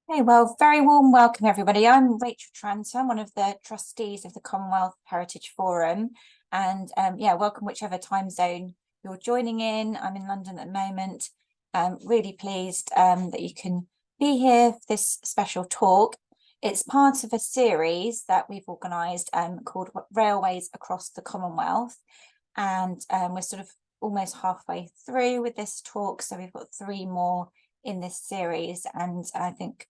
Hey, well, very warm welcome, everybody. I'm Rachel Tranter. I'm one of the trustees of the Commonwealth Heritage Forum. And yeah, welcome whichever time zone you're joining in. I'm in London at the moment. Really pleased that you can be here for this special talk. It's part of a series that we've organised called Railways Across the Commonwealth. And we're sort of almost halfway through with this talk. So we've got three more in this series, and I think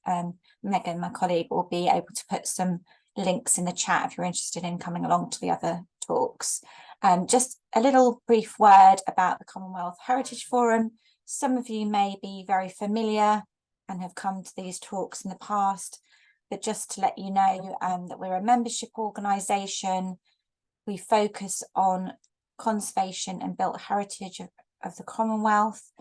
Megan, my colleague, will be able to put some links in the chat if you're interested in coming along to the other talks. Just a little brief word about the Commonwealth Heritage Forum. Some of you may be very familiar and have come to these talks in the past, but just to let you know that we're a membership organisation. We focus on conservation and built heritage of the Commonwealth.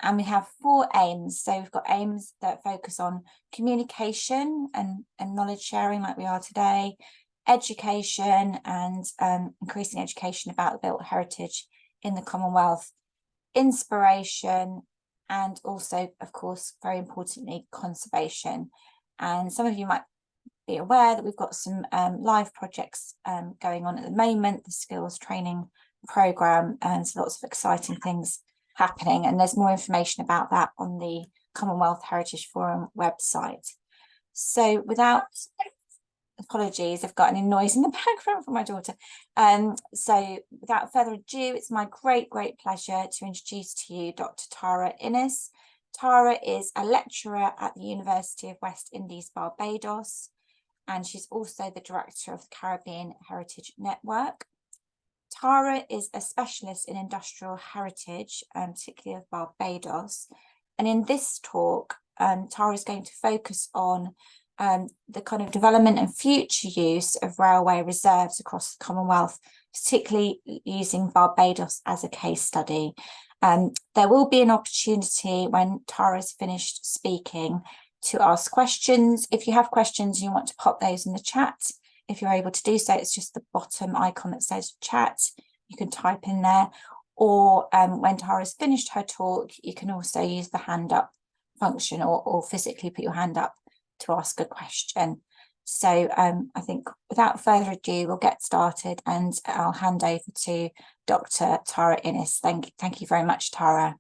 And we have four aims. So we've got aims that focus on communication and knowledge sharing like we are today, education and increasing education about the built heritage in the Commonwealth, inspiration, and also, of course, very importantly, conservation. And some of you might be aware that we've got some live projects going on at the moment, the skills training programme, and so lots of exciting things happening, and there's more information about that on the Commonwealth Heritage Forum website. So without apologies, I've got any noise in the background from my daughter. So without further ado, it's my great pleasure to introduce to you Dr. Tara Innes. Tara is a lecturer at the University of West Indies, Barbados, and she's also the director of the Caribbean Heritage Network. Tara is a specialist in industrial heritage, particularly of Barbados. And in this talk, Tara is going to focus on the kind of development and future use of railway reserves across the Commonwealth, particularly using Barbados as a case study. There will be an opportunity when Tara's finished speaking to ask questions. If you have questions, you want to pop those in the chat. If you're able to do so, it's just the bottom icon that says chat. You can type in there, or when Tara's finished her talk, you can also use the hand up function or physically put your hand up to ask a question. So I think without further ado, we'll get started, and I'll hand over to Dr. Tara Innes. Thank you very much, Tara.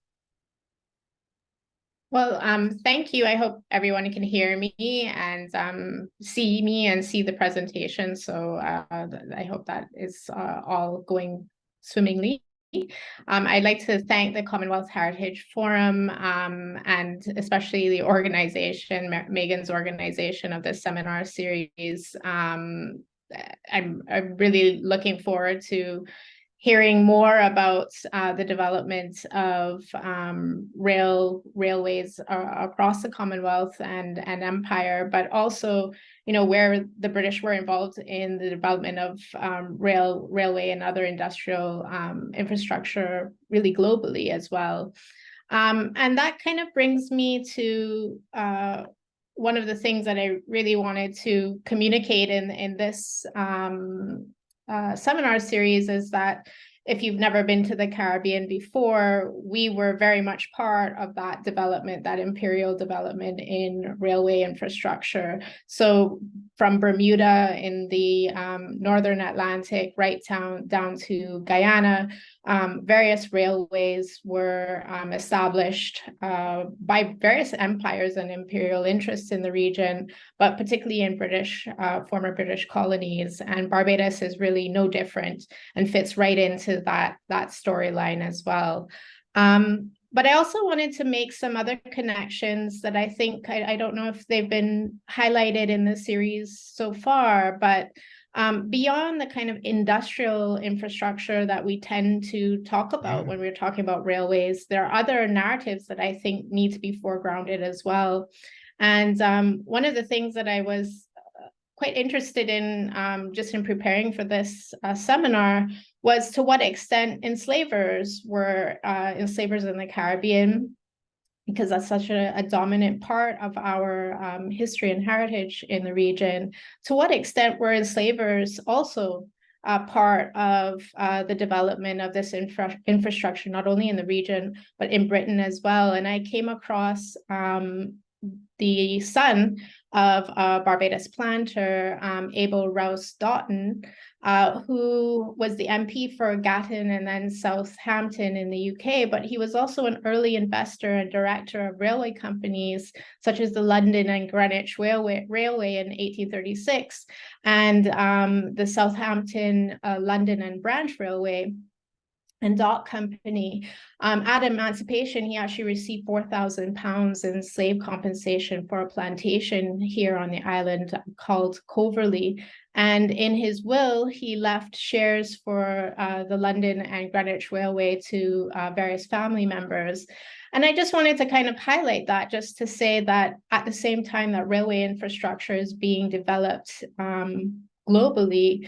Well, thank you. I hope everyone can hear me and see me and see the presentation. So I hope that is all going swimmingly. I'd like to thank the Commonwealth Heritage Forum and especially the organization, Megan's organization of this seminar series. I'm really looking forward to hearing more about the development of railways across the Commonwealth and Empire, but also, where the British were involved in the development of railway and other industrial infrastructure really globally as well. And that kind of brings me to one of the things that I really wanted to communicate in this seminar series is that if you've never been to the Caribbean before, we were very much part of that development, that imperial development in railway infrastructure. So from Bermuda in the Northern Atlantic, right down to Guyana, various railways were established by various empires and imperial interests in the region, but particularly in former British colonies. And Barbados is really no different and fits right into that storyline as well. But I also wanted to make some other connections that I think, I don't know if they've been highlighted in the series so far, but beyond the kind of industrial infrastructure that we tend to talk about when we're talking about railways, there are other narratives that I think need to be foregrounded as well. And one of the things that I was quite interested in just in preparing for this seminar was to what extent enslavers were enslavers in the Caribbean, because that's such a dominant part of our history and heritage in the region. To what extent were enslavers also part of the development of this infrastructure, not only in the region, but in Britain as well? And I came across the son of a Barbados planter, Abel Rouse Doughton, who was the MP for Gatton and then Southampton in the UK, but he was also an early investor and director of railway companies such as the London and Greenwich Railway in 1836 and the Southampton, London and Branch Railway and Dock Company. At emancipation, he actually received £4,000 in slave compensation for a plantation here on the island called Coverley. And in his will, he left shares for the London and Greenwich Railway to various family members. And I just wanted to kind of highlight that, just to say that at the same time that railway infrastructure is being developed globally,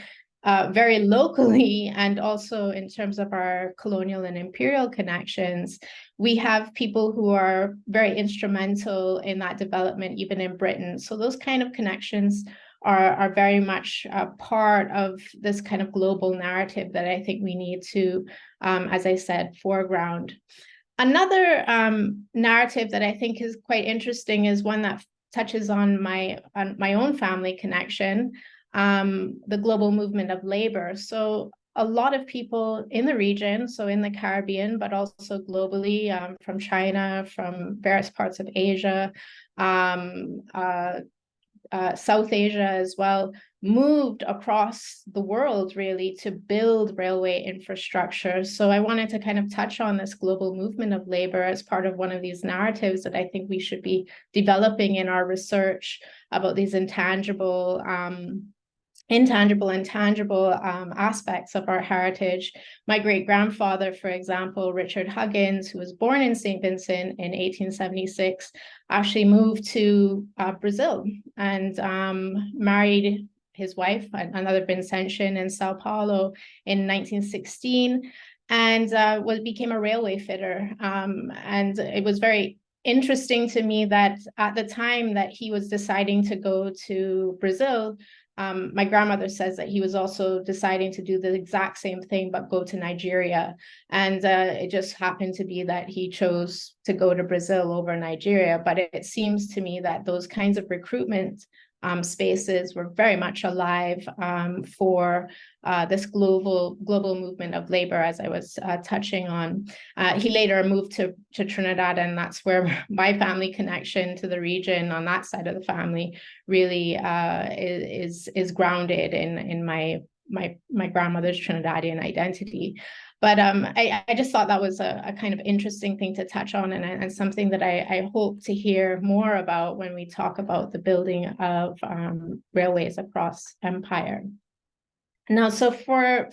very locally, and also in terms of our colonial and imperial connections, we have people who are very instrumental in that development, even in Britain. So those kind of connections are very much a part of this kind of global narrative that I think we need to, as I said, foreground. Another narrative that I think is quite interesting is one that touches on my own family connection. The global movement of labor. So a lot of people in the region, so in the Caribbean, but also globally, from China, from various parts of Asia, South Asia as well, moved across the world really to build railway infrastructure. So I wanted to kind of touch on this global movement of labor as part of one of these narratives that I think we should be developing in our research about these intangible and tangible aspects of our heritage. My great-grandfather, for example, Richard Huggins, who was born in St. Vincent in 1876, actually moved to Brazil and married his wife, another Vincentian, in Sao Paulo in 1916, and became a railway fitter. And it was very interesting to me that at the time that he was deciding to go to Brazil, my grandmother says that he was also deciding to do the exact same thing, but go to Nigeria. And it just happened to be that he chose to go to Brazil over Nigeria. But it seems to me that those kinds of recruitment spaces were very much alive for this global movement of labor, as I was touching on. He later moved to Trinidad, and that's where my family connection to the region on that side of the family really is grounded in my grandmother's Trinidadian identity. But I just thought that was a kind of interesting thing to touch on, and something that I hope to hear more about when we talk about the building of railways across empire. Now, so for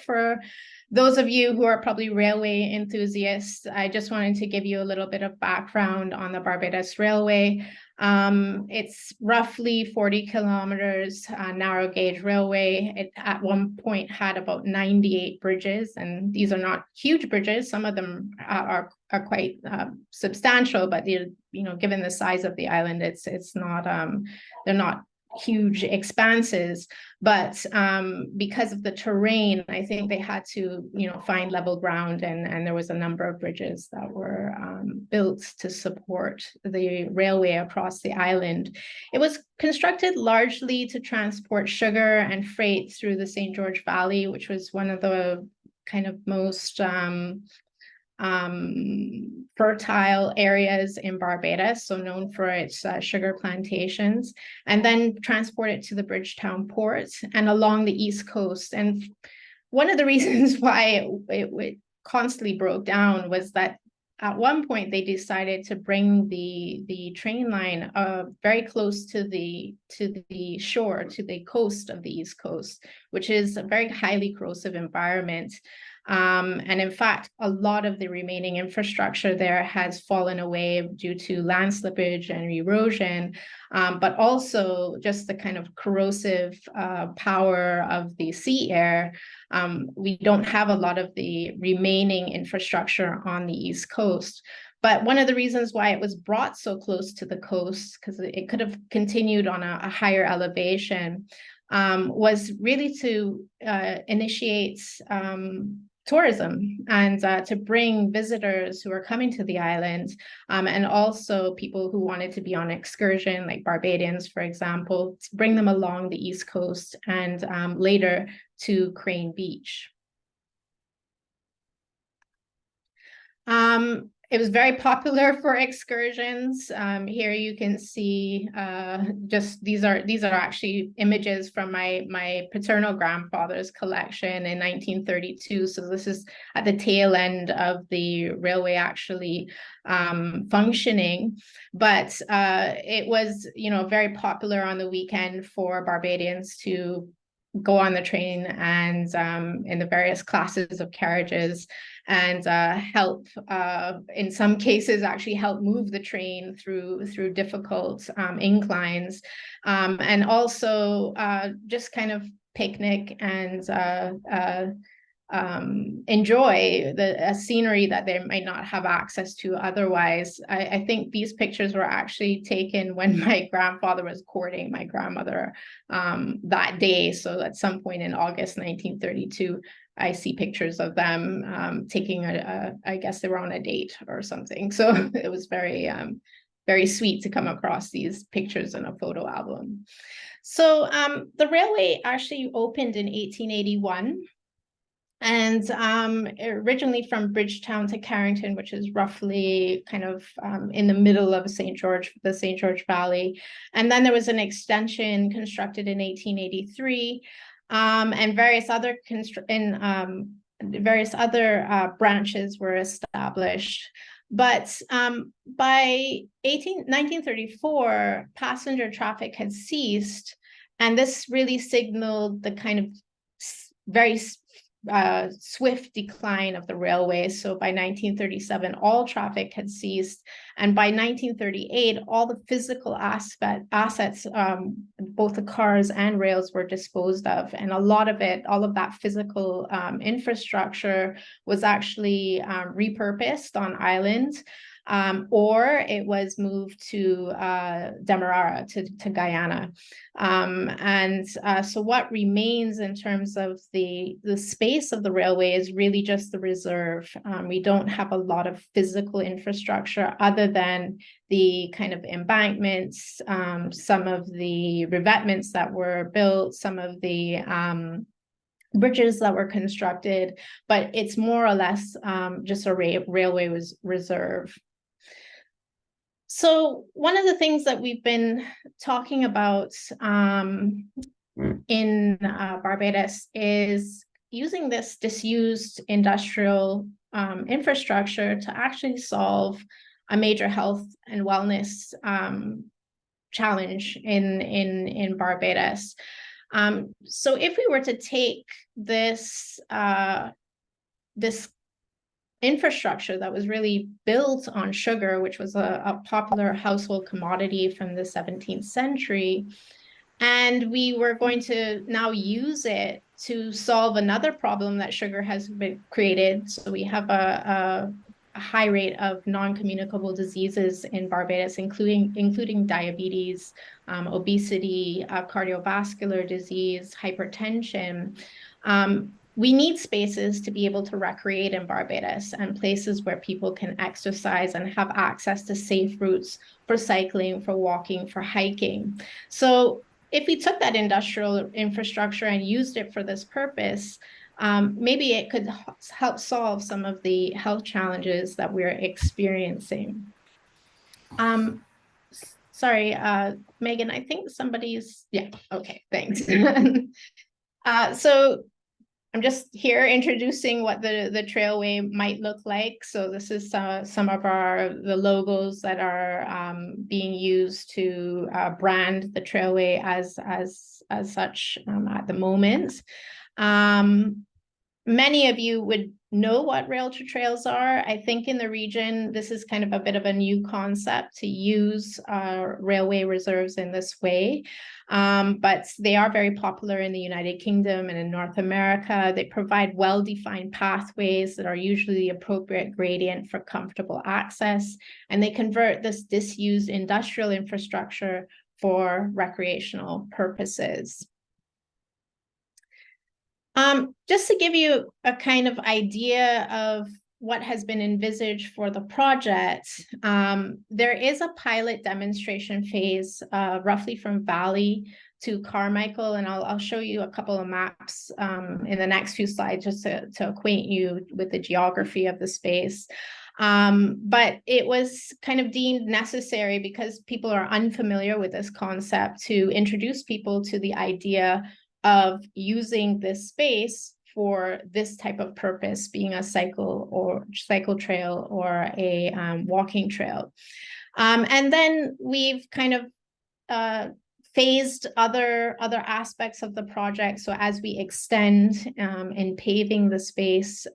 those of you who are probably railway enthusiasts, I just wanted to give you a little bit of background on the Barbados Railway. It's roughly 40 kilometers, narrow gauge railway. It at one point had about 98 bridges, and these are not huge bridges. Some of them are quite substantial, but given the size of the island, it's not they're not huge expanses, but because of the terrain, I think they had to find level ground, and there was a number of bridges that were built to support the railway across the island. It was constructed largely to transport sugar and freight through the St. George Valley, which was one of the kind of most fertile areas in Barbados, so known for its sugar plantations, and then transport it to the Bridgetown port and along the East Coast. And one of the reasons why it constantly broke down was that at one point they decided to bring the train line very close to the shore, to the coast of the East Coast, which is a very highly corrosive environment. And in fact, a lot of the remaining infrastructure there has fallen away due to land slippage and erosion, but also just the kind of corrosive power of the sea air. We don't have a lot of the remaining infrastructure on the East Coast. But one of the reasons why it was brought so close to the coast, because it could have continued on a higher elevation, was really to initiate tourism and to bring visitors who are coming to the island, and also people who wanted to be on excursion, like Barbadians, for example, to bring them along the East Coast and later to Crane Beach. It was very popular for excursions. Here you can see just these are actually images from my paternal grandfather's collection in 1932. So this is at the tail end of the railway actually functioning, but it was, you know, very popular on the weekend for Barbadians to go on the train and in the various classes of carriages and help, in some cases, actually help move the train through difficult inclines, and also just kind of picnic and enjoy the scenery that they might not have access to otherwise. I think these pictures were actually taken when my grandfather was courting my grandmother that day. So at some point in August 1932, I see pictures of them taking I guess they were on a date or something. So it was very, very sweet to come across these pictures in a photo album. So the railway actually opened in 1881. And originally from Bridgetown to Carrington, which is roughly kind of in the middle of the St. George Valley. And then there was an extension constructed in 1883, and various other branches were established. But by 1934, passenger traffic had ceased, and this really signaled the kind of very swift decline of the railway. So by 1937, all traffic had ceased. And by 1938, all the physical assets, both the cars and rails, were disposed of. And a lot of it, all of that physical infrastructure was actually repurposed on island. Or it was moved to Demerara, to Guyana. So what remains in terms of the space of the railway is really just the reserve. We don't have a lot of physical infrastructure other than the kind of embankments, some of the revetments that were built, some of the bridges that were constructed, but it's more or less just a railway reserve. So one of the things that we've been talking about in Barbados is using this disused industrial infrastructure to actually solve a major health and wellness challenge in Barbados. So if we were to take this infrastructure that was really built on sugar, which was a popular household commodity from the 17th century, and we were going to now use it to solve another problem that sugar has been created. So we have a high rate of non-communicable diseases in Barbados, including diabetes, obesity, cardiovascular disease, hypertension. We need spaces to be able to recreate in Barbados, and places where people can exercise and have access to safe routes for cycling, for walking, for hiking. So if we took that industrial infrastructure and used it for this purpose, maybe it could help solve some of the health challenges that we're experiencing. Sorry, Megan, I think somebody's, yeah, okay, thanks. So I'm just here introducing what the Trailway might look like. So this is some of the logos that are being used to brand the Trailway as such at the moment. Many of you would know what rail to trails are. I think in the region, this is kind of a bit of a new concept to use railway reserves in this way. But they are very popular in the United Kingdom and in North America. They provide well-defined pathways that are usually the appropriate gradient for comfortable access, and they convert this disused industrial infrastructure for recreational purposes. Just to give you a kind of idea of what has been envisaged for the project, there is a pilot demonstration phase, roughly from Valley to Carmichael, and I'll show you a couple of maps in the next few slides just to acquaint you with the geography of the space. But it was kind of deemed necessary because people are unfamiliar with this concept to introduce people to the idea of using this space for this type of purpose, being a cycle trail or a walking trail. And then we've kind of phased other aspects of the project. So as we extend in paving the space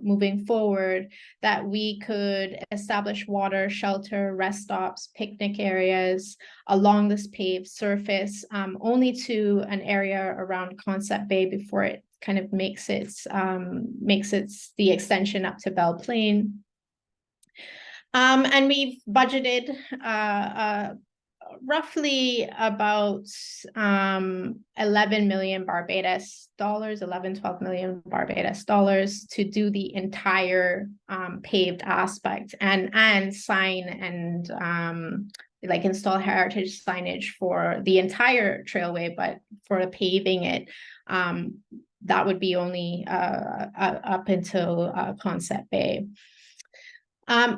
moving forward, that we could establish water, shelter, rest stops, picnic areas along this paved surface, only to an area around Concept Bay before it kind of makes its the extension up to Belle Plaine. And we've budgeted roughly about 11 million Barbados dollars, 12 million Barbados dollars to do the entire paved aspect and sign and like install heritage signage for the entire trailway, but for paving it, that would be only up until Concept Bay.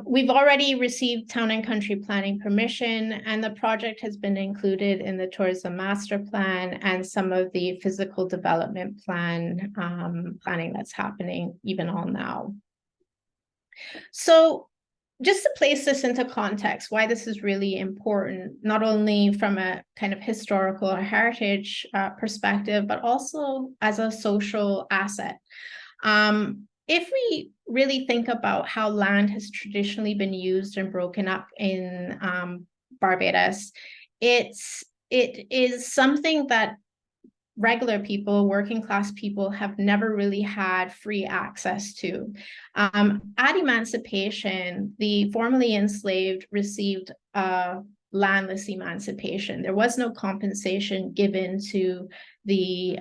We've already received town and country planning permission, and the project has been included in the tourism master plan and some of the physical development plan planning that's happening even all now. So just to place this into context, why this is really important, not only from a kind of historical or heritage perspective, but also as a social asset. If we really think about how land has traditionally been used and broken up in Barbados, it is something that regular people, working class people, have never really had free access to. At emancipation, the formerly enslaved received landless emancipation. There was no compensation given to the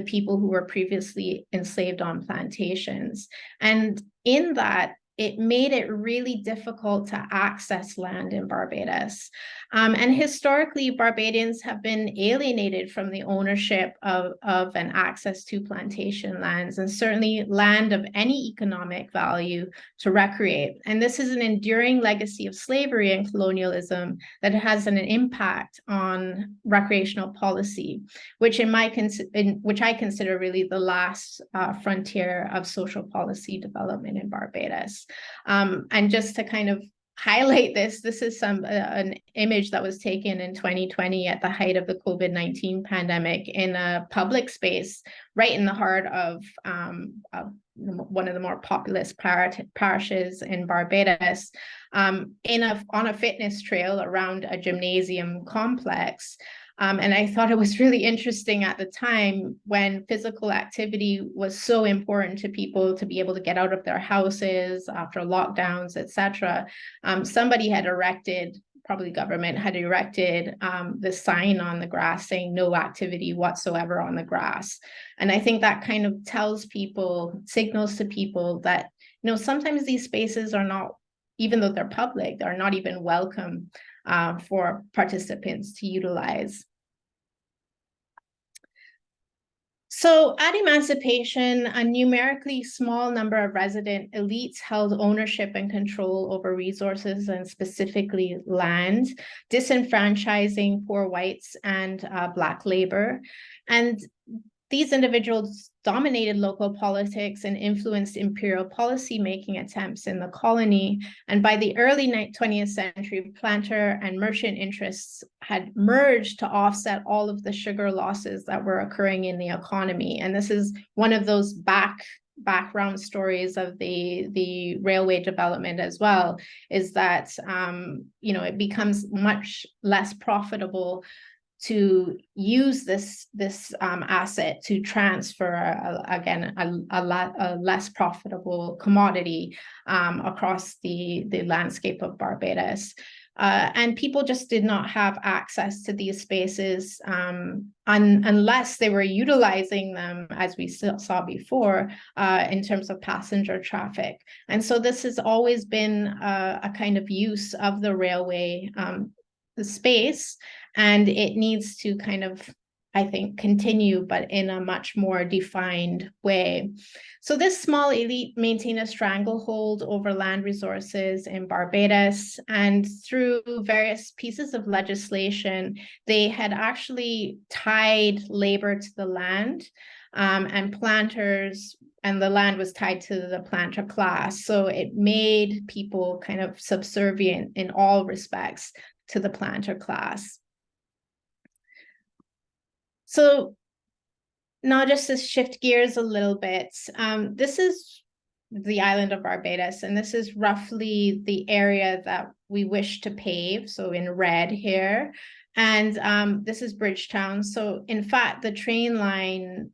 people who were previously enslaved on plantations. And in that, it made it really difficult to access land in Barbados. And historically, Barbadians have been alienated from the ownership of and access to plantation lands, and certainly land of any economic value to recreate. And this is an enduring legacy of slavery and colonialism that has an impact on recreational policy, which which I consider really the last frontier of social policy development in Barbados. And just to kind of highlight this is an image that was taken in 2020 at the height of the COVID-19 pandemic in a public space right in the heart of one of the more populous parishes in Barbados, on a fitness trail around a gymnasium complex. And I thought it was really interesting at the time when physical activity was so important to people to be able to get out of their houses after lockdowns, etc. Somebody had erected, probably government had erected the sign on the grass saying no activity whatsoever on the grass. And I think that kind of tells people, signals to people that, you know, sometimes these spaces are not, even though they're public, they're not even welcome for participants to utilize. So at emancipation, a numerically small number of resident elites held ownership and control over resources and specifically land, disenfranchising poor whites and Black labor. And these individuals dominated local politics and influenced imperial policy-making attempts in the colony. And by the early 20th century, planter and merchant interests had merged to offset all of the sugar losses that were occurring in the economy. And this is one of those background stories of the railway development as well, is that you know, it becomes much less profitable to use this asset to transfer a less profitable commodity across the landscape of Barbados. And people just did not have access to these spaces unless they were utilizing them, as we saw before, in terms of passenger traffic. And so this has always been a kind of use of the railway the space, and it needs to kind of, I think, continue, but in a much more defined way. So this small elite maintained a stranglehold over land resources in Barbados, and through various pieces of legislation, they had actually tied labor to the land, and planters, and the land was tied to the planter class. So it made people kind of subservient in all respects to the planter class. So now just to shift gears a little bit, this is the island of Barbados, and this is roughly the area that we wish to pave, so in red here. And this is Bridgetown. So in fact, the train line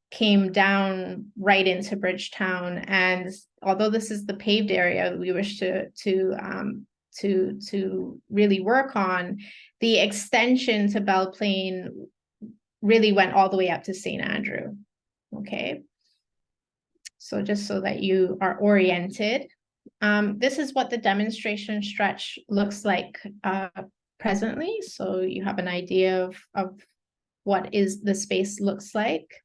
came down right into Bridgetown, and although this is the paved area we wish to really work on, the extension to Belle Plaine really went all the way up to St. Andrew. Okay, so just so that you are oriented, this is what the demonstration stretch looks like presently, so you have an idea of what is the space looks like.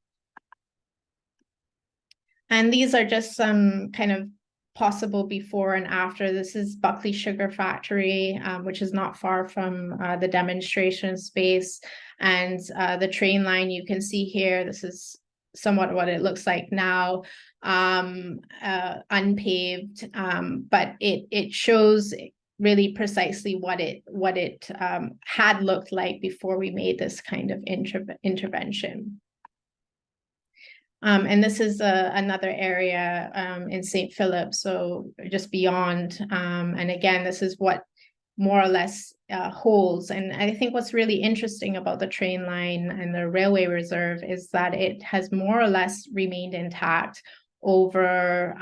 And these are just some kind of possible before and after. This is Buckley Sugar Factory, which is not far from the demonstration space. And the train line you can see here, this is somewhat what it looks like now, unpaved, but it shows really precisely what it had looked like before we made this kind of intervention. And this is another area in St. Philip, so just beyond. And again, this is what more or less holds. And I think what's really interesting about the train line and the railway reserve is that it has more or less remained intact over,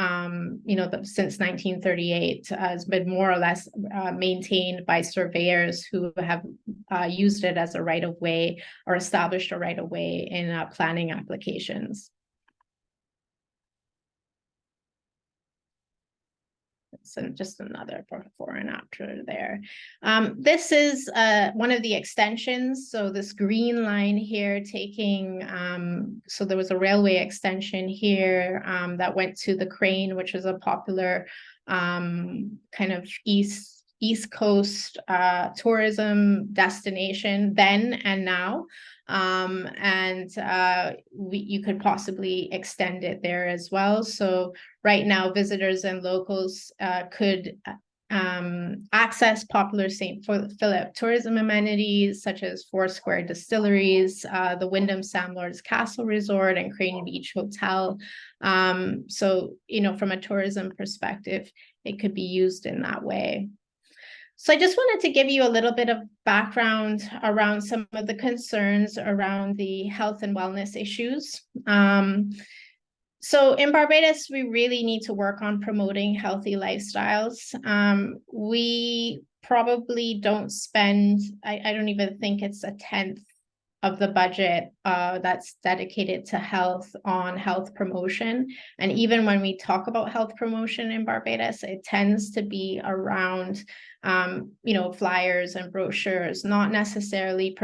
since 1938, has been more or less maintained by surveyors who have used it as a right-of-way or established a right-of-way in planning applications. So just another before and after there. This is one of the extensions. So this green line here taking, so there was a railway extension here that went to the Crane, which is a popular kind of East Coast tourism destination then and now. You could possibly extend it there as well. So right now, visitors and locals could access popular St. Philip tourism amenities such as Foursquare Distilleries, the Wyndham Sam Lord's Castle Resort, and Crane Beach Hotel. So, from a tourism perspective, it could be used in that way. So I just wanted to give you a little bit of background around some of the concerns around the health and wellness issues. So in Barbados, we really need to work on promoting healthy lifestyles. We probably don't spend, I don't even think it's a 10th of the budget that's dedicated to health on health promotion. And even when we talk about health promotion in Barbados, it tends to be around flyers and brochures, not necessarily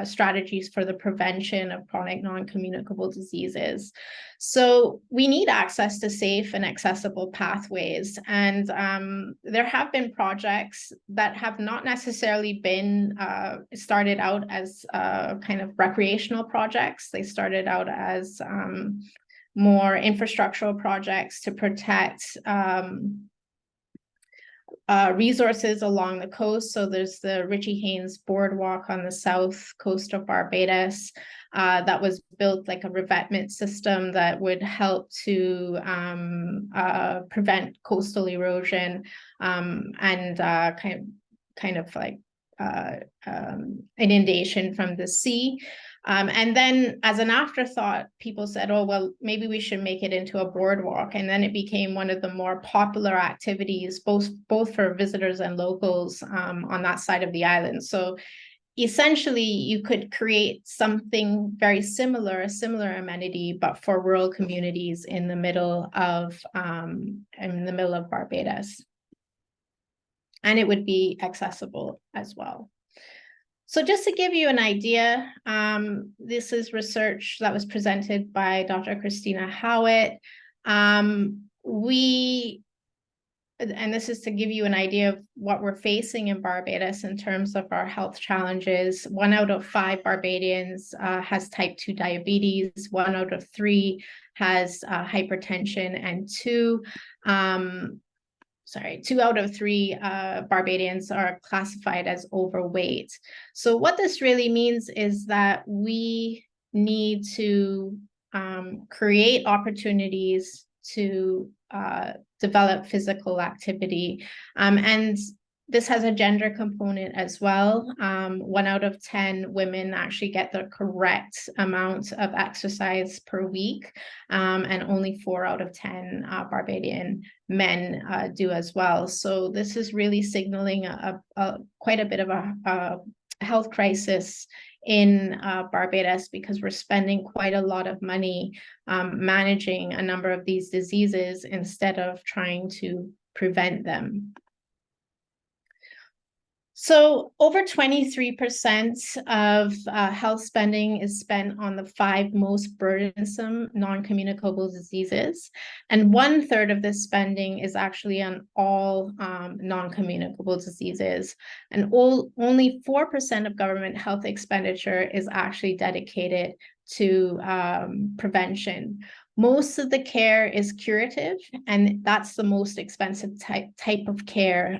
strategies for the prevention of chronic non-communicable diseases. So we need access to safe and accessible pathways. And there have been projects that have not necessarily been started out as kind of recreational projects. They started out as more infrastructural projects to protect resources along the coast. So there's the Richie Haynes Boardwalk on the south coast of Barbados that was built like a revetment system that would help to prevent coastal erosion and kind of like inundation from the sea. And then as an afterthought, people said, oh, well, maybe we should make it into a boardwalk. And then it became one of the more popular activities, both for visitors and locals on that side of the island. So essentially, you could create something very similar, a similar amenity, but for rural communities in the middle of Barbados. And it would be accessible as well. So just to give you an idea, this is research that was presented by Dr. Christina Howitt. And this is to give you an idea of what we're facing in Barbados in terms of our health challenges. 1 out of 5 Barbadians has type 2 diabetes. 1 out of 3 has hypertension, and 2 out of 3 Barbadians are classified as overweight. So what this really means is that we need to create opportunities to develop physical activity. And this has a gender component as well. 1 out of 10 women actually get the correct amount of exercise per week, and only 4 out of 10 Barbadian men do as well. So this is really signaling quite a bit of a health crisis in Barbados, because we're spending quite a lot of money managing a number of these diseases instead of trying to prevent them. So over 23% of health spending is spent on the 5 most burdensome non-communicable diseases. And 1/3 of this spending is actually on all non-communicable diseases. And only 4% of government health expenditure is actually dedicated to prevention. Most of the care is curative, and that's the most expensive type of care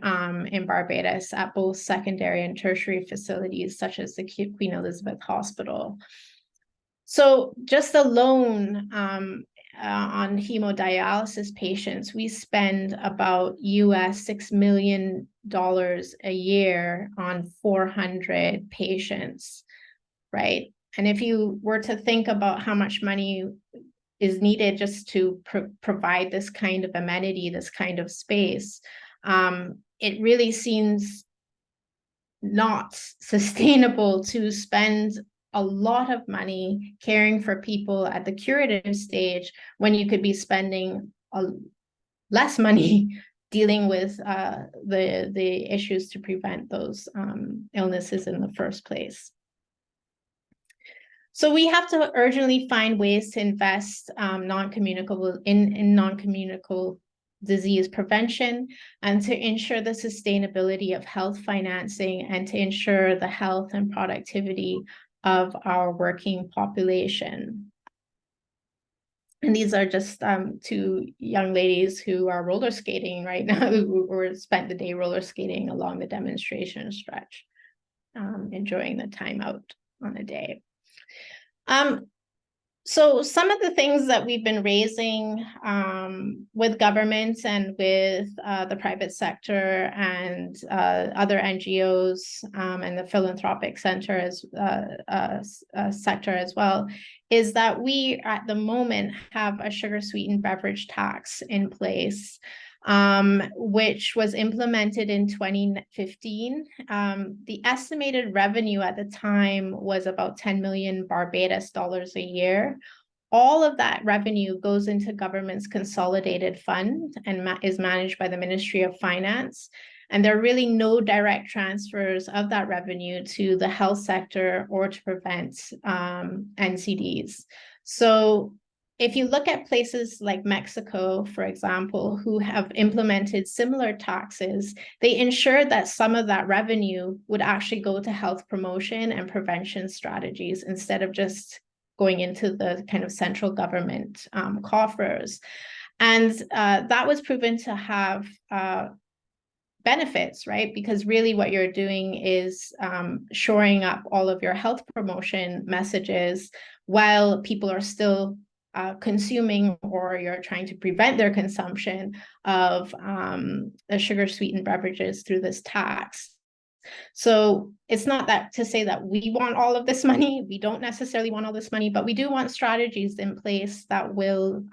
in Barbados at both secondary and tertiary facilities, such as the Queen Elizabeth Hospital. So just alone on hemodialysis patients, we spend about $6 million a year on 400 patients, right? And if you were to think about how much money is needed just to provide this kind of amenity, this kind of space, it really seems not sustainable to spend a lot of money caring for people at the curative stage when you could be spending less money dealing with the issues to prevent those illnesses in the first place. So we have to urgently find ways to invest in non-communicable disease prevention, and to ensure the sustainability of health financing, and to ensure the health and productivity of our working population. And these are just 2 young ladies who are roller skating right now, who spent the day roller skating along the demonstration stretch, enjoying the time out on a day. So some of the things that we've been raising with governments and with the private sector and other NGOs and the philanthropic sector as well, is that we at the moment have a sugar-sweetened beverage tax in place, which was implemented in 2015. The estimated revenue at the time was about 10 million Barbados dollars a year. All of that revenue goes into government's consolidated fund and is managed by the Ministry of Finance. And there are really no direct transfers of that revenue to the health sector or to prevent NCDs. So if you look at places like Mexico, for example, who have implemented similar taxes, they ensured that some of that revenue would actually go to health promotion and prevention strategies instead of just going into the kind of central government coffers. And that was proven to have benefits, right? Because really what you're doing is shoring up all of your health promotion messages while people are still consuming, or you're trying to prevent their consumption of the sugar-sweetened beverages through this tax. So it's not that to say that we want all of this money. We don't necessarily want all this money, but we do want strategies in place that will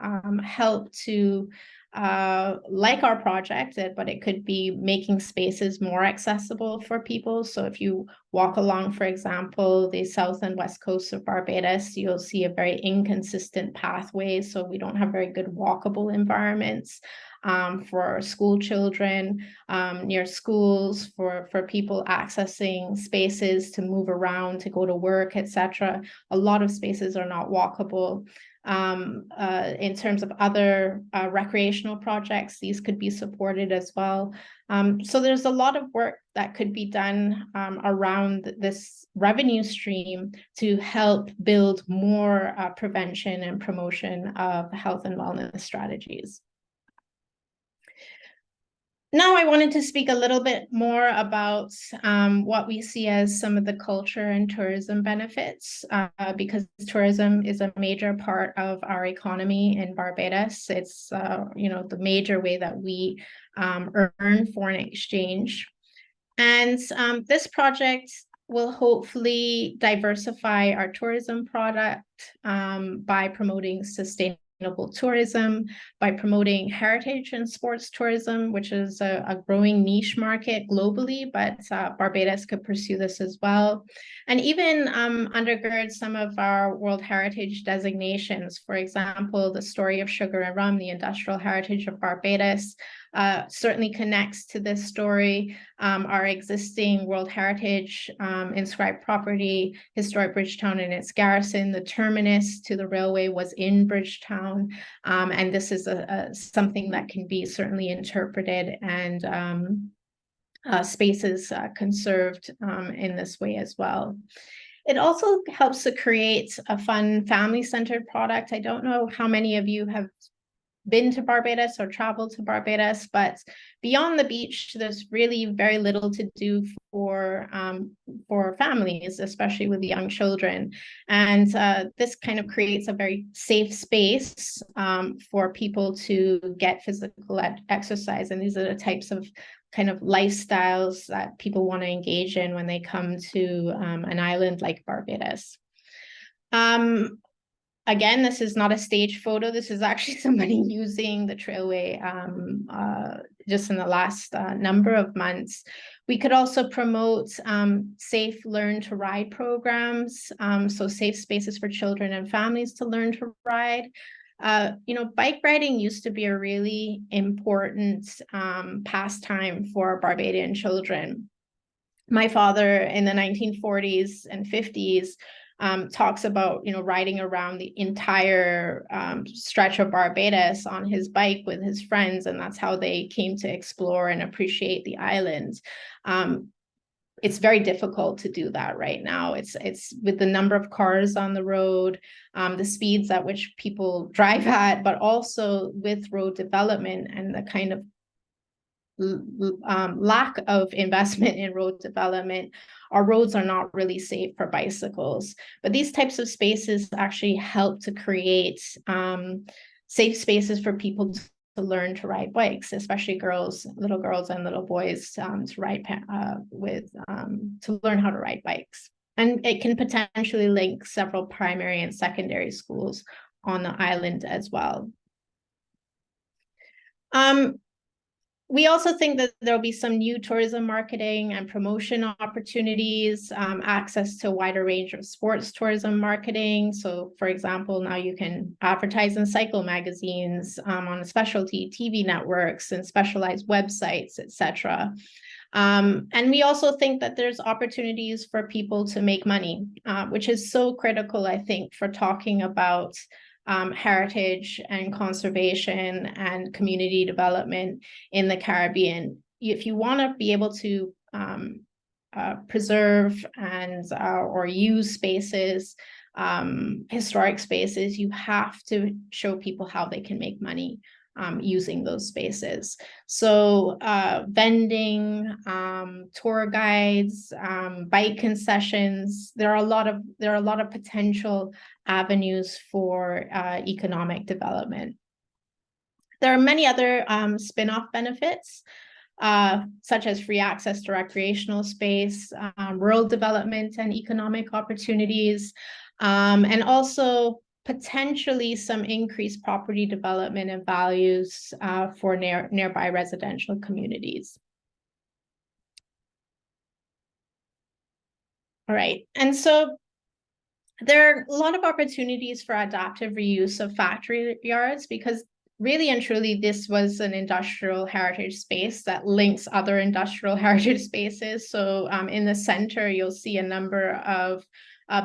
help to like our project, but it could be making spaces more accessible for people. So if you walk along, for example, the south and west coast of Barbados, you'll see a very inconsistent pathway. So we don't have very good walkable environments for school children, near schools, for people accessing spaces to move around, to go to work, etc. A lot of spaces are not walkable. In terms of other recreational projects, these could be supported as well. So there's a lot of work that could be done around this revenue stream to help build more prevention and promotion of health and wellness strategies. Now I wanted to speak a little bit more about what we see as some of the culture and tourism benefits, because tourism is a major part of our economy in Barbados. It's the major way that we earn foreign exchange. And this project will hopefully diversify our tourism product by promoting sustainable tourism, by promoting heritage and sports tourism, which is a growing niche market globally, but Barbados could pursue this as well. And even undergird some of our World Heritage designations. For example, the story of sugar and rum, the industrial heritage of Barbados, certainly connects to this story. Our existing World Heritage inscribed property, historic Bridgetown and its garrison, the terminus to the railway was in Bridgetown. And this is something that can be certainly interpreted and spaces conserved in this way as well. It also helps to create a fun family-centered product. I don't know how many of you have been to Barbados or traveled to Barbados, but beyond the beach, there's really very little to do for families, especially with young children. And this kind of creates a very safe space for people to get physical exercise. And these are the types of kind of lifestyles that people want to engage in when they come to an island like Barbados. Again, this is not a stage photo. This is actually somebody using the Trailway just in the last number of months. We could also promote safe learn to ride programs, so safe spaces for children and families to learn to ride. Bike riding used to be a really important pastime for Barbadian children. My father in the 1940s and 50s talks about, riding around the entire stretch of Barbados on his bike with his friends, and that's how they came to explore and appreciate the island. It's very difficult to do that right now. It's with the number of cars on the road, the speeds at which people drive at, but also with road development and the kind of lack of investment in road development, our roads are not really safe for bicycles. But these types of spaces actually help to create safe spaces for people to learn to ride bikes, especially little girls and little boys to learn how to ride bikes. And it can potentially link several primary and secondary schools on the island as well. We also think that there'll be some new tourism marketing and promotion opportunities, access to a wider range of sports tourism marketing. So, for example, now you can advertise in cycle magazines, on specialty TV networks and specialized websites, etc. And we also think that there's opportunities for people to make money, which is so critical, I think, for talking about heritage and conservation and community development in the Caribbean. If you want to be able to preserve and or use spaces, historic spaces, you have to show people how they can make money using those spaces. So vending, tour guides, bike concessions, there are a lot of potential avenues for economic development. There are many other spin-off benefits. such as free access to recreational space, rural development and economic opportunities, and also potentially some increased property development and values for nearby residential communities. All right, and so there are a lot of opportunities for adaptive reuse of factory yards, because really and truly, this was an industrial heritage space that links other industrial heritage spaces. So in the center, you'll see a number of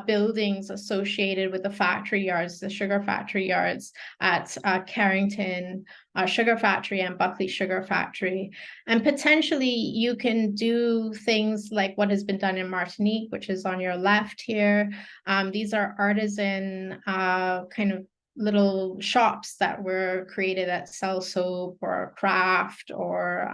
buildings associated with the factory yards, the sugar factory yards at Carrington Sugar Factory and Buckley Sugar Factory. And potentially you can do things like what has been done in Martinique, which is on your left here. These are artisan kind of little shops that were created that sell soap or craft or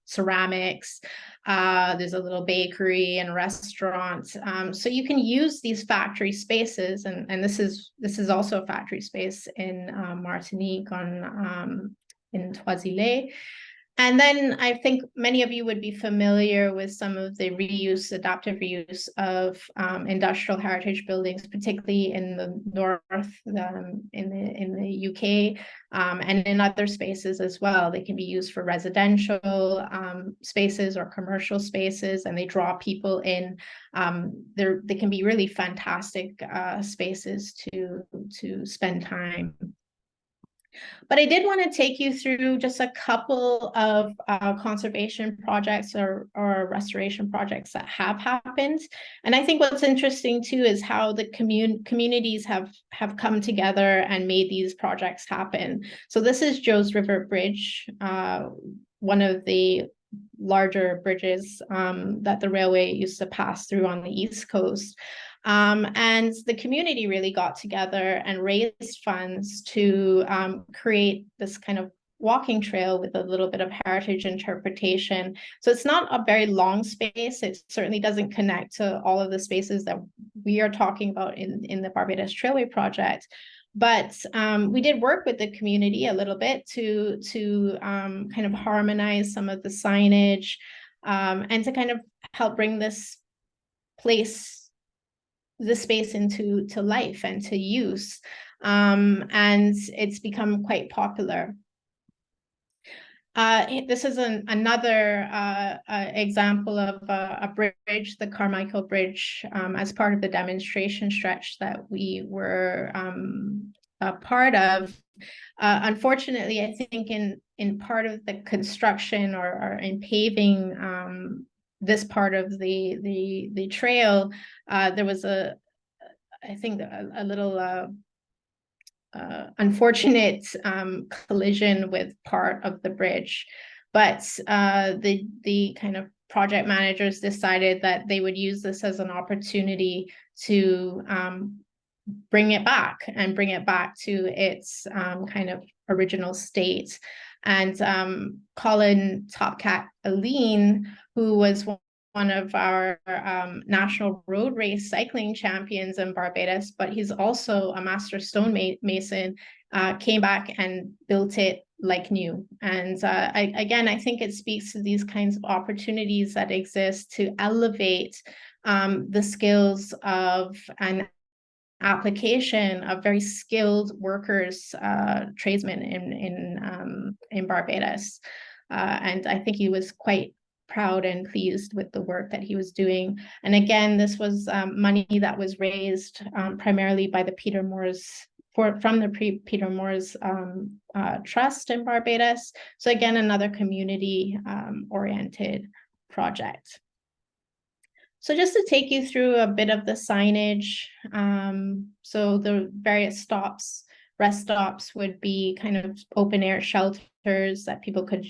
ceramics. There's a little bakery and restaurant. So you can use these factory spaces, and this is also a factory space in Martinique in Toisillet. And then I think many of you would be familiar with some of the reuse, adaptive reuse of industrial heritage buildings, particularly in the north, in the UK, and in other spaces as well. They can be used for residential spaces or commercial spaces, and they draw people in. They can be really fantastic spaces to spend time. But I did want to take you through just a couple of conservation projects or restoration projects that have happened. And I think what's interesting too is how the communities have come together and made these projects happen. So this is Joe's River Bridge, one of the larger bridges that the railway used to pass through on the East Coast. And the community really got together and raised funds to create this kind of walking trail with a little bit of heritage interpretation. So it's not a very long space. It certainly doesn't connect to all of the spaces that we are talking about in the Barbados Trailway project. But we did work with the community a little bit to kind of harmonize some of the signage and to kind of help bring this space into life and to use. And it's become quite popular. This is another example of a bridge, the Carmichael Bridge, as part of the demonstration stretch that we were a part of. Unfortunately, I think in part of the construction or in paving this part of the trail, there was I think a little unfortunate collision with part of the bridge, but the kind of project managers decided that they would use this as an opportunity to bring it back to its kind of original state. And Colin Topcat Aline, who was one of our national road race cycling champions in Barbados, but he's also a master stonemason, came back and built it like new. And I think it speaks to these kinds of opportunities that exist to elevate the skills of an application of very skilled workers, tradesmen in Barbados. And I think he was quite proud and pleased with the work that he was doing. And again, this was money that was raised primarily by the Peter Moore's from the Peter Moore's Trust in Barbados. So again, another community oriented project. So just to take you through a bit of the signage, so the various stops, rest stops would be kind of open air shelters that people could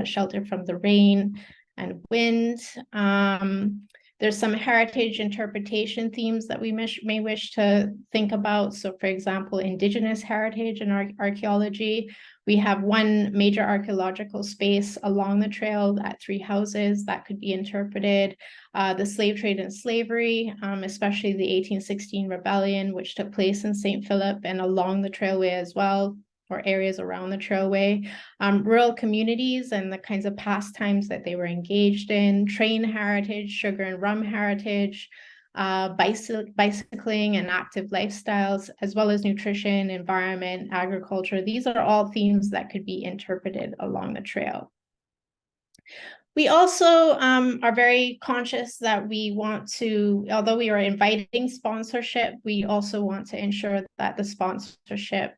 shelter from the rain and wind. There's some heritage interpretation themes that we may wish to think about. So for example, Indigenous heritage and archaeology. We have one major archaeological space along the trail at 3 houses that could be interpreted. The slave trade and slavery, especially the 1816 rebellion, which took place in St. Philip and along the Trailway as well. or areas around the Trailway, rural communities and the kinds of pastimes that they were engaged in, train heritage, sugar and rum heritage, bicycling and active lifestyles, as well as nutrition, environment, agriculture. These are all themes that could be interpreted along the trail. We also are very conscious that we want to, although we are inviting sponsorship, we also want to ensure that the sponsorship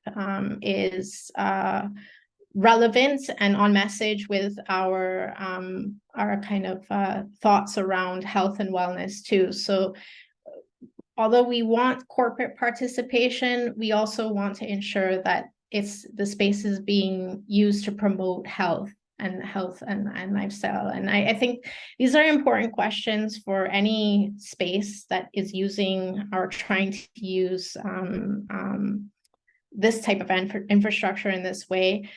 is relevant and on message with our kind of thoughts around health and wellness too. So although we want corporate participation, we also want to ensure that the space is being used to promote health and lifestyle. And I think these are important questions for any space that is using or trying to use this type of infrastructure in this way.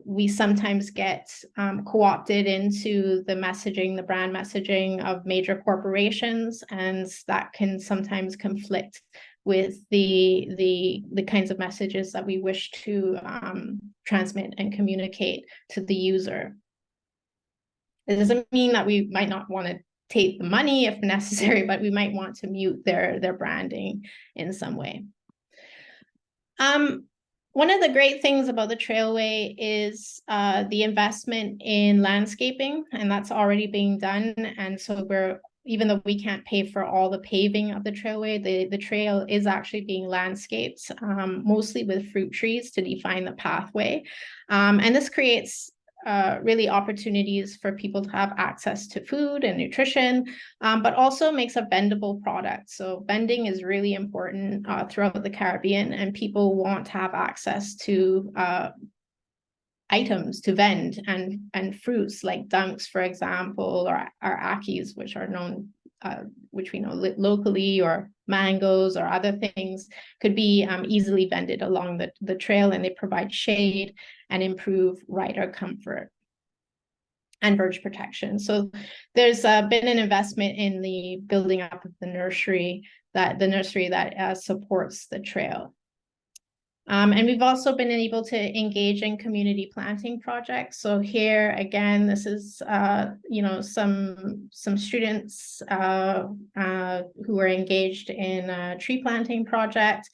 We sometimes get co-opted into the messaging, the brand messaging of major corporations, and that can sometimes conflict with the kinds of messages that we wish to transmit and communicate to the user. It doesn't mean that we might not want to take the money if necessary, but we might want to mute their branding in some way. One of the great things about the Trailway is the investment in landscaping, and that's already being done. And so even though we can't pay for all the paving of the Trailway, the trail is actually being landscaped, mostly with fruit trees to define the pathway. And this creates really opportunities for people to have access to food and nutrition, but also makes a vendable product. So vending is really important throughout the Caribbean, and people want to have access to items to vend, and fruits like dunks, for example, or akis, which are known, which we know locally, or mangoes or other things could be easily vended along the trail, and they provide shade and improve rider comfort and verge protection. So there's been an investment in the building up of the nursery that supports the trail. And we've also been able to engage in community planting projects. So here again, this is some students who are engaged in a tree planting project,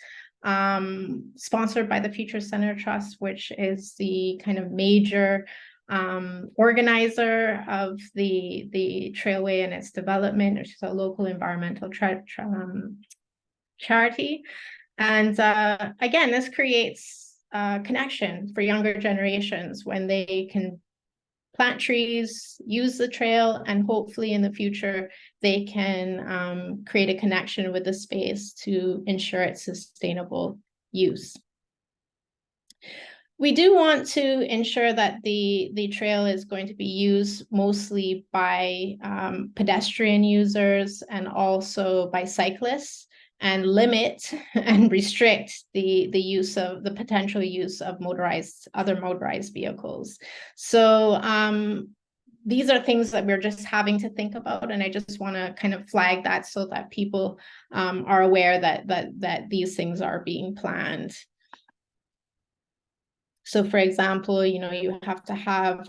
sponsored by the Future Center Trust, which is the kind of major organizer of the Trailway and its development, which is a local environmental charity. And again, this creates connection for younger generations when they can plant trees, use the trail, and hopefully in the future, they can create a connection with the space to ensure its sustainable use. We do want to ensure that the trail is going to be used mostly by pedestrian users and also by cyclists, and limit and restrict the potential use of other motorized vehicles. So these are things that we're just having to think about, and I just want to kind of flag that so that people are aware that these things are being planned. So for example, you have to have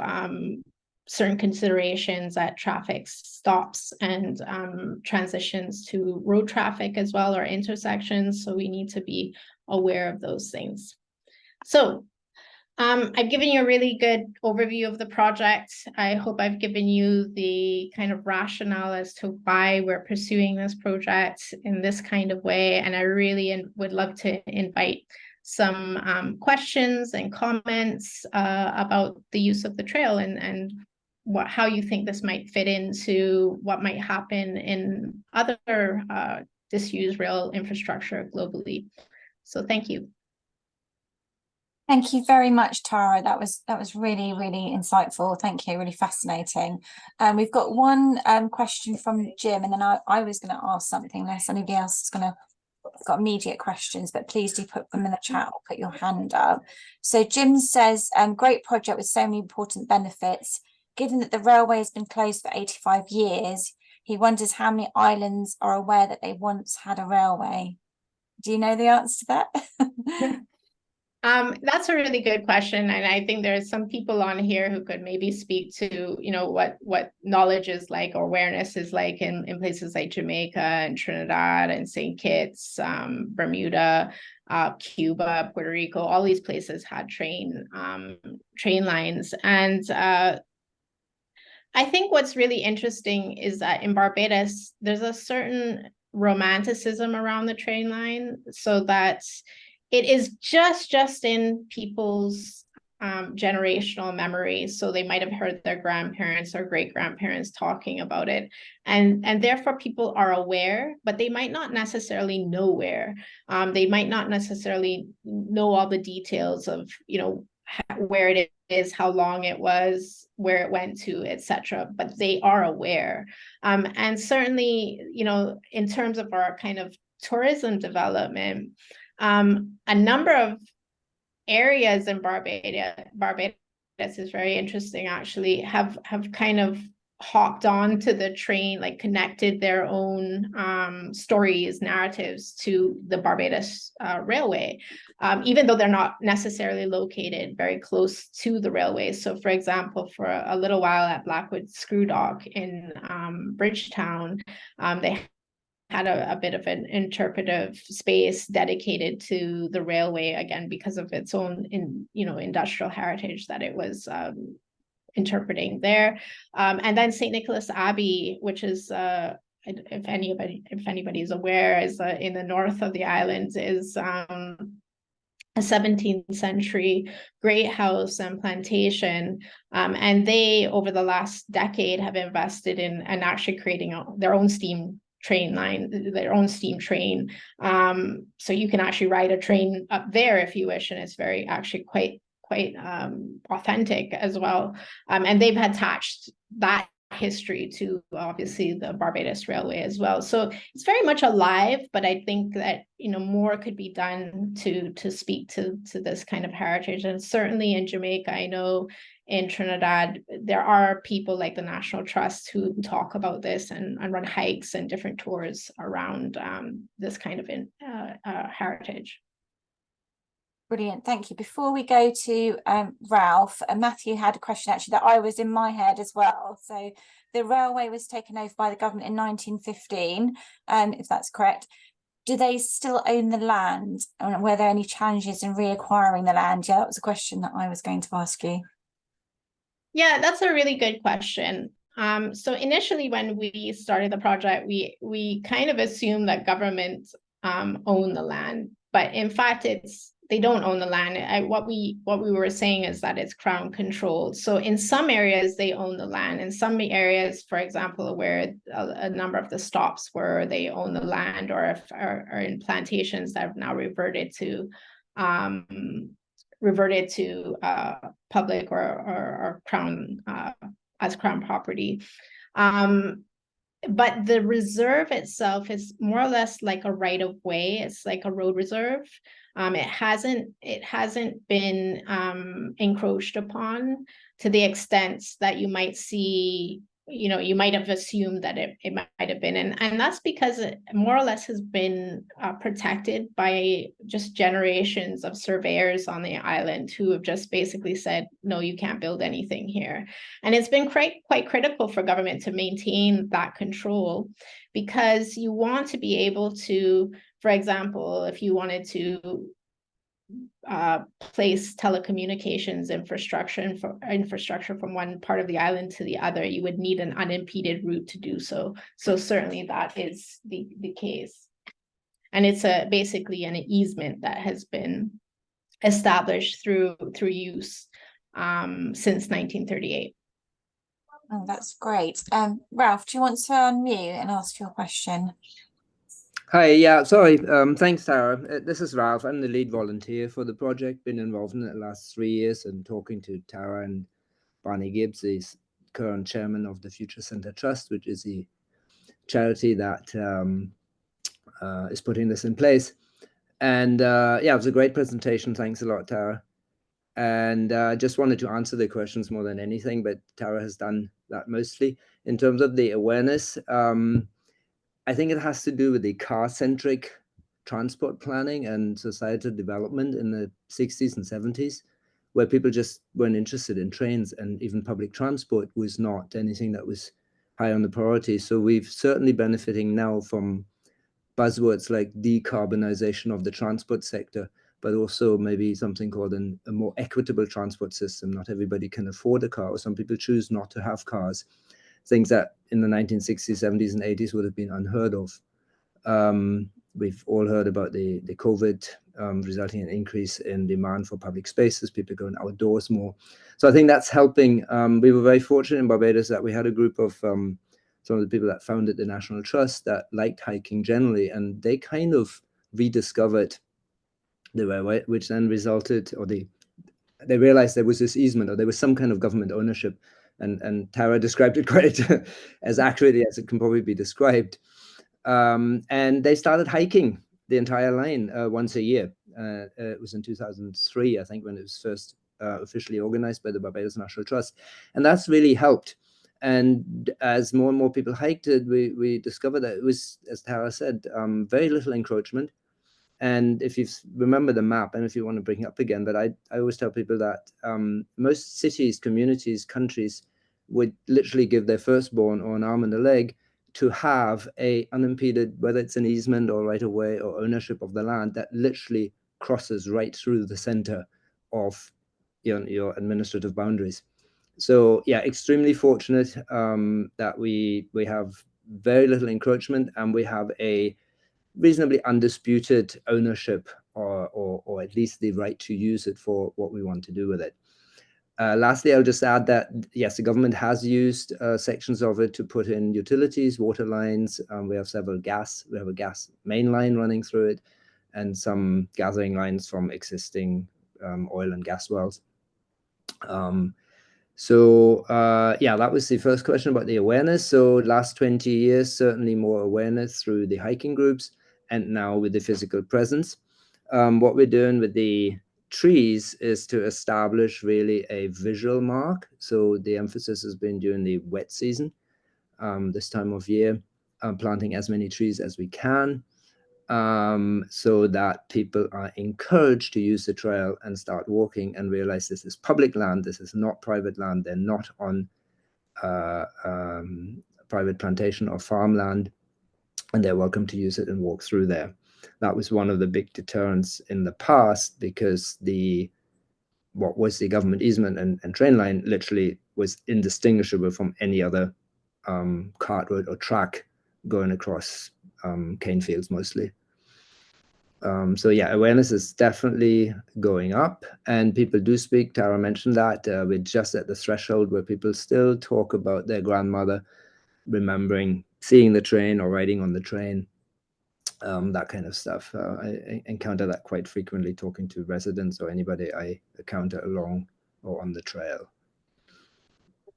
certain considerations at traffic stops and transitions to road traffic as well, or intersections. So we need to be aware of those things. So I've given you a really good overview of the project. I hope I've given you the kind of rationale as to why we're pursuing this project in this kind of way. And I really would love to invite some questions and comments about the use of the trail and how you think this might fit into what might happen in other disused rail infrastructure globally. So thank you. Thank you very much, Tara. That was really, really insightful. Thank you. Really fascinating. We've got one question from Jim, and then I was going to ask something unless anybody else is got immediate questions, but please do put them in the chat or put your hand up. So Jim says, great project with so many important benefits. Given that the railway has been closed for 85 years, he wonders how many islands are aware that they once had a railway. Do you know the answer to that? That's a really good question, and I think there's some people on here who could maybe speak to, what knowledge is like, or awareness is like in places like Jamaica and Trinidad and St. Kitts, Bermuda, Cuba, Puerto Rico. All these places had train lines, and I think what's really interesting is that in Barbados, there's a certain romanticism around the train line, so that it is just in people's generational memories. So they might have heard their grandparents or great grandparents talking about it, and therefore people are aware, but they might not necessarily know where. They might not necessarily know all the details of where it is, how long it was, where it went to, etc. But they are aware. And certainly, in terms of our kind of tourism development, a number of areas in Barbados is very interesting, actually, have kind of hopped on to the train, like connected their own stories, narratives to the Barbados Railway, even though they're not necessarily located very close to the railway. So, for example, for a little while at Blackwood Screw Dock in Bridgetown, they had a bit of an interpretive space dedicated to the railway, again, because of its own industrial heritage that it was interpreting there. And then St. Nicholas Abbey, which is if anybody is aware, is in the north of the island, is a 17th century great house and plantation. And they, over the last decade, have invested in and actually creating their own steam train line, their own steam train. So you can actually ride a train up there if you wish, and it's very actually quite authentic as well. And they've attached that history to obviously the Barbados Railway as well. So it's very much alive, but I think that more could be done to speak to this kind of heritage. And certainly in Jamaica, I know in Trinidad, there are people like the National Trust who talk about this and run hikes and different tours around this kind of heritage. Brilliant, thank you. Before we go to Ralph, Matthew had a question actually that I was in my head as well. So the railway was taken over by the government in 1915, if that's correct. Do they still own the land? And were there any challenges in reacquiring the land? Yeah, that was a question that I was going to ask you. Yeah, that's a really good question. So initially, when we started the project, we kind of assumed that government owned the land, but in fact, they don't own the land. What we were saying is that it's Crown controlled. So in some areas they own the land. In some areas, for example, where a number of the stops were, they own the land, or are in plantations that have now reverted to public or Crown as Crown property. But the reserve itself is more or less like a right of way. It's like a road reserve. It hasn't been encroached upon to the extent that you might see. You might have assumed that it might have been, and that's because it more or less has been protected by just generations of surveyors on the island who have just basically said, no, you can't build anything here. And it's been quite critical for government to maintain that control, because you want to be able to, for example, if you wanted to place telecommunications infrastructure from one part of the island to the other, you would need an unimpeded route to do so. So certainly that is the case. And it's basically an easement that has been established through use since 1938. Oh, that's great. Ralph, do you want to unmute and ask your question? Hi, yeah, sorry. Thanks, Tara. This is Ralph. I'm the lead volunteer for the project. Been involved in it the last 3 years and talking to Tara and Barney Gibbs, the current chairman of the Future Center Trust, which is the charity that is putting this in place. And yeah, it was a great presentation. Thanks a lot, Tara. And I just wanted to answer the questions more than anything, but Tara has done that mostly. In terms of the awareness, I think it has to do with the car-centric transport planning and societal development in the 60s and 70s, where people just weren't interested in trains, and even public transport was not anything that was high on the priority. So we've certainly benefiting now from buzzwords like decarbonization of the transport sector, but also maybe something called a more equitable transport system. Not everybody can afford a car, or some people choose not to have cars. Things that in the 1960s, 70s, and 80s would have been unheard of. We've all heard about the COVID resulting in an increase in demand for public spaces, people going outdoors more. So I think that's helping. We were very fortunate in Barbados that we had a group of some of the people that founded the National Trust that liked hiking generally, and they kind of rediscovered the railway, which then resulted, or they realized there was this easement, or there was some kind of government ownership, and Tara described it quite as accurately as it can probably be described. And they started hiking the entire line once a year. It was in 2003, I think, when it was first officially organized by the Barbados National Trust. And that's really helped. And as more and more people hiked it, we discovered that it was, as Tara said, very little encroachment. And if you remember the map, and if you want to bring it up again, but I always tell people that most cities, communities, countries would literally give their firstborn or an arm and a leg to have a unimpeded, whether it's an easement or right of way or ownership of the land that literally crosses right through the center of your administrative boundaries. So yeah, extremely fortunate that we have very little encroachment, and we have a reasonably undisputed ownership, or at least the right to use it for what we want to do with it. Lastly, I'll just add that, yes, the government has used sections of it to put in utilities, water lines. We have several we have a gas main line running through it, and some gathering lines from existing oil and gas wells. Yeah, that was the first question about the awareness. So last 20 years, certainly more awareness through the hiking groups, and now with the physical presence. What we're doing with the trees is to establish really a visual mark. So the emphasis has been during the wet season, this time of year, planting as many trees as we can, so that people are encouraged to use the trail and start walking and realize this is public land, this is not private land, they're not on private plantation or farmland, and they're welcome to use it and walk through there. That was one of the big deterrents in the past, because what was the government easement and train line literally was indistinguishable from any other cart road or track going across cane fields mostly. So yeah, awareness is definitely going up, and people do speak. Tara mentioned that we're just at the threshold where people still talk about their grandmother remembering seeing the train or riding on the train, that kind of stuff. I encounter that quite frequently talking to residents or anybody I encounter along or on the trail.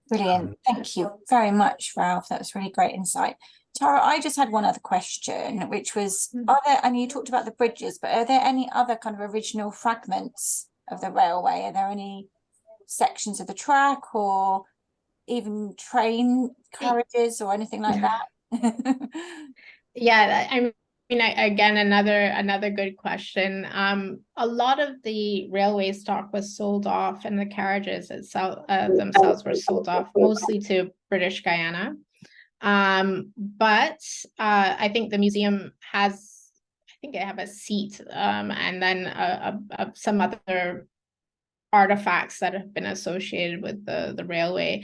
Brilliant. Thank you very much, Ralph. That was really great insight. Tara, I just had one other question, which was, and you talked about the bridges, but are there any other kind of original fragments of the railway? Are there any sections of the track or even train carriages or anything like that? Yeah, I mean, again, another good question. A lot of the railway stock was sold off, and the carriages itself themselves were sold off mostly to British Guyana. But I think the museum has, I think I have a seat, and then some other artifacts that have been associated with the railway.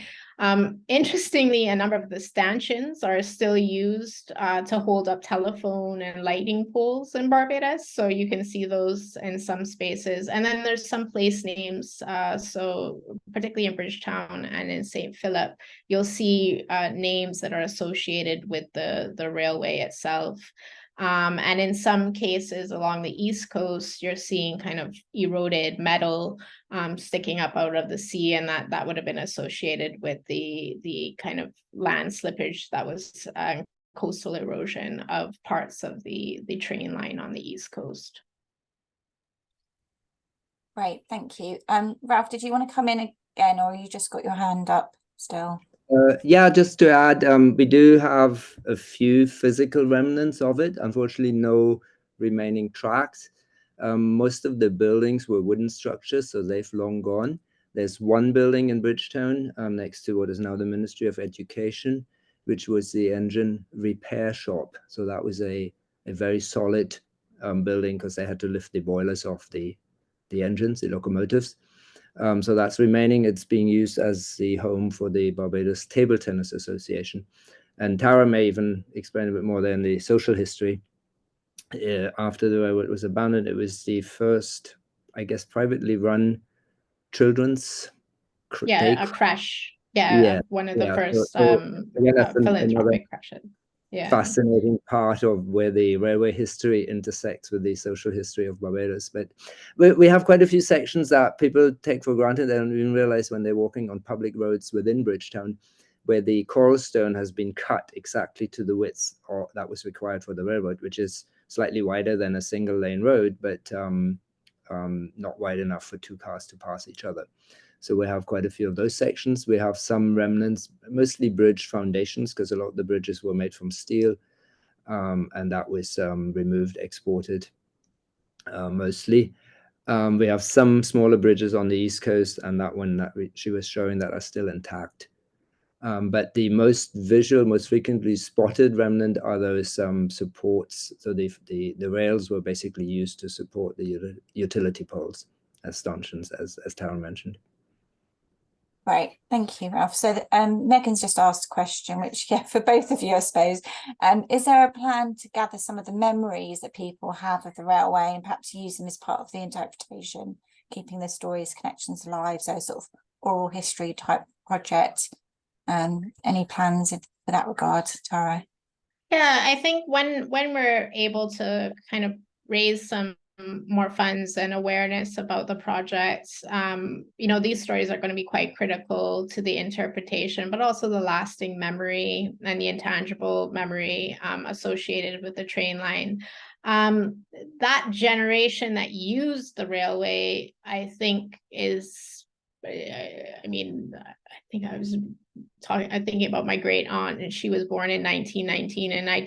Interestingly, a number of the stanchions are still used to hold up telephone and lighting poles in Barbados. So you can see those in some spaces. And then there's some place names. So particularly in Bridgetown and in St. Philip, you'll see names that are associated with the railway itself. And in some cases along the East Coast, you're seeing kind of eroded metal sticking up out of the sea, and that would have been associated with the kind of land slippage that was coastal erosion of parts of the train line on the East Coast. Great, thank you. Ralph, did you want to come in again, or you just got your hand up still? Yeah, just to add, we do have a few physical remnants of it. Unfortunately, no remaining tracks. Most of the buildings were wooden structures, so they've long gone. There's one building in Bridgetown next to what is now the Ministry of Education, which was the engine repair shop. So that was a very solid building because they had to lift the boilers off the engines, the locomotives. So that's remaining. It's being used as the home for the Barbados Table Tennis Association. And Tara may even explain a bit more there in the social history. After the railroad was abandoned, it was the first, I guess, privately run children's a crash. One of the first philanthropic crashes. Fascinating part of where the railway history intersects with the social history of Barbados. But we have quite a few sections that people take for granted. They don't even realize when they're walking on public roads within Bridgetown, where the coral stone has been cut exactly to the width that was required for the railroad, which is slightly wider than a single lane road, but not wide enough for two cars to pass each other. So we have quite a few of those sections. We have some remnants, mostly bridge foundations, because a lot of the bridges were made from steel, and that was removed, exported mostly. We have some smaller bridges on the East Coast, and that one that she was showing that are still intact. But the most visual, most frequently spotted remnant are those supports. So the rails were basically used to support the utility poles as stanchions, as Tara mentioned. Right, thank you, Ralph. So Megan's just asked a question, which, for both of you, I suppose. Is there a plan to gather some of the memories that people have of the railway and perhaps use them as part of the interpretation, keeping the stories, connections alive, so sort of oral history type project? Any plans for that regard, Tara? Yeah, I think when we're able to kind of raise some more funds and awareness about the project, these stories are going to be quite critical to the interpretation, but also the lasting memory and the intangible memory associated with the train line. That generation that used the railway, I think, is, I think I'm thinking about my great aunt, and she was born in 1919, and I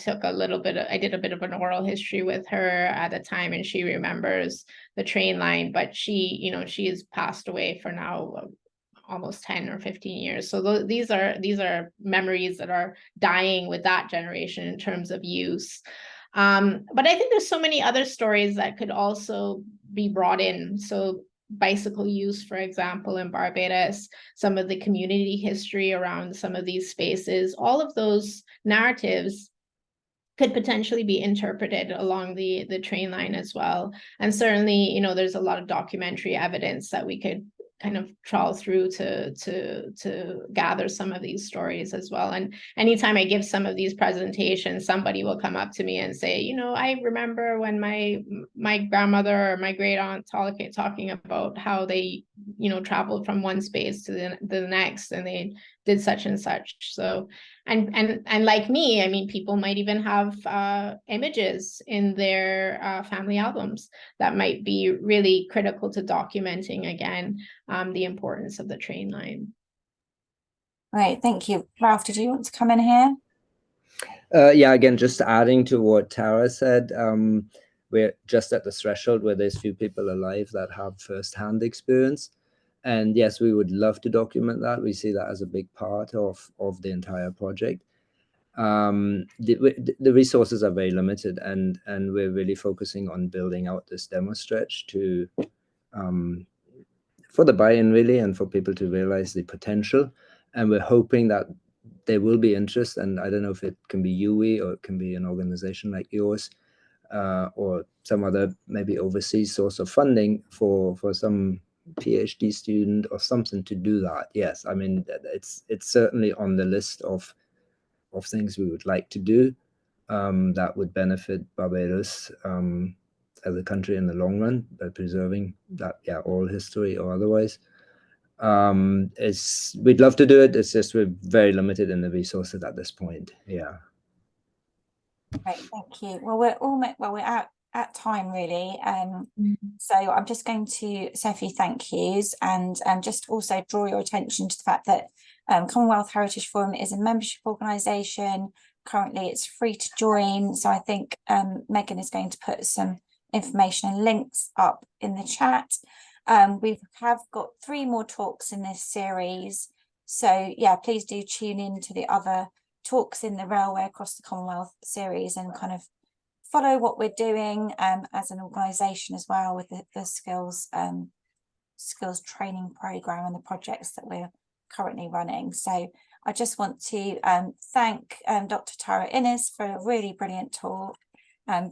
did a bit of an oral history with her at the time, and she remembers the train line, but she has passed away for now almost 10 or 15 years. So these are memories that are dying with that generation in terms of use. But I think there's so many other stories that could also be brought in. So bicycle use, for example, in Barbados, some of the community history around some of these spaces, all of those narratives could potentially be interpreted along the train line as well. And certainly, there's a lot of documentary evidence that we could kind of trawl through to gather some of these stories as well. And anytime I give some of these presentations, somebody will come up to me and say, I remember when my grandmother or my great aunt talking about how they, traveled from one space to the next, and they did such and such. So, and like me, people might even have images in their family albums that might be really critical to documenting again the importance of the train line. Right, thank you. Ralph, did you want to come in here? Again, just adding to what Tara said, we're just at the threshold where there's few people alive that have first-hand experience. And yes, we would love to document that. We see that as a big part of the entire project. The resources are very limited, and we're really focusing on building out this demo stretch to for the buy-in, really, and for people to realize the potential. And we're hoping that there will be interest, and I don't know if it can be UE or it can be an organization like yours, or some other maybe overseas source of funding for some PhD student or something to do that. Yes, it's certainly on the list of things we would like to do that would benefit Barbados as a country in the long run by preserving that, oral history or otherwise. We'd love to do it. It's just we're very limited in the resources at this point. Yeah. Right, thank you. Well, we're at time, really. So I'm just going to say a few thank yous, and just also draw your attention to the fact that Commonwealth Heritage Forum is a membership organisation, currently it's free to join. So I think Megan is going to put some information and links up in the chat. We have got 3 more talks in this series. So yeah, please do tune in to the other talks in the Railway Across the Commonwealth series and kind of follow what we're doing as an organisation as well with the skills training programme and the projects that we're currently running. So I just want to thank Dr. Tara Innes for a really brilliant talk.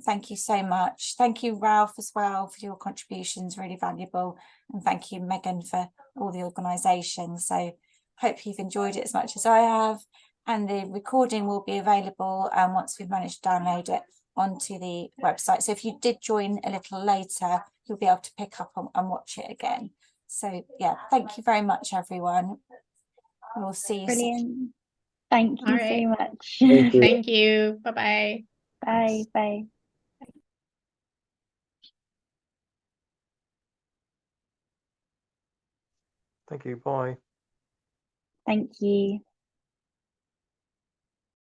Thank you so much. Thank you, Ralph, as well, for your contributions, really valuable. And thank you, Megan, for all the organisation. So hope you've enjoyed it as much as I have. And the recording will be available once we've managed to download it onto the website. So if you did join a little later, you'll be able to pick up and watch it again. So yeah, thank you very much, everyone. We'll see you Brilliant. soon. Thank you All right. so much. Thank you. Thank you. Bye-bye. Bye. Bye. Thank you. Bye. Thank you.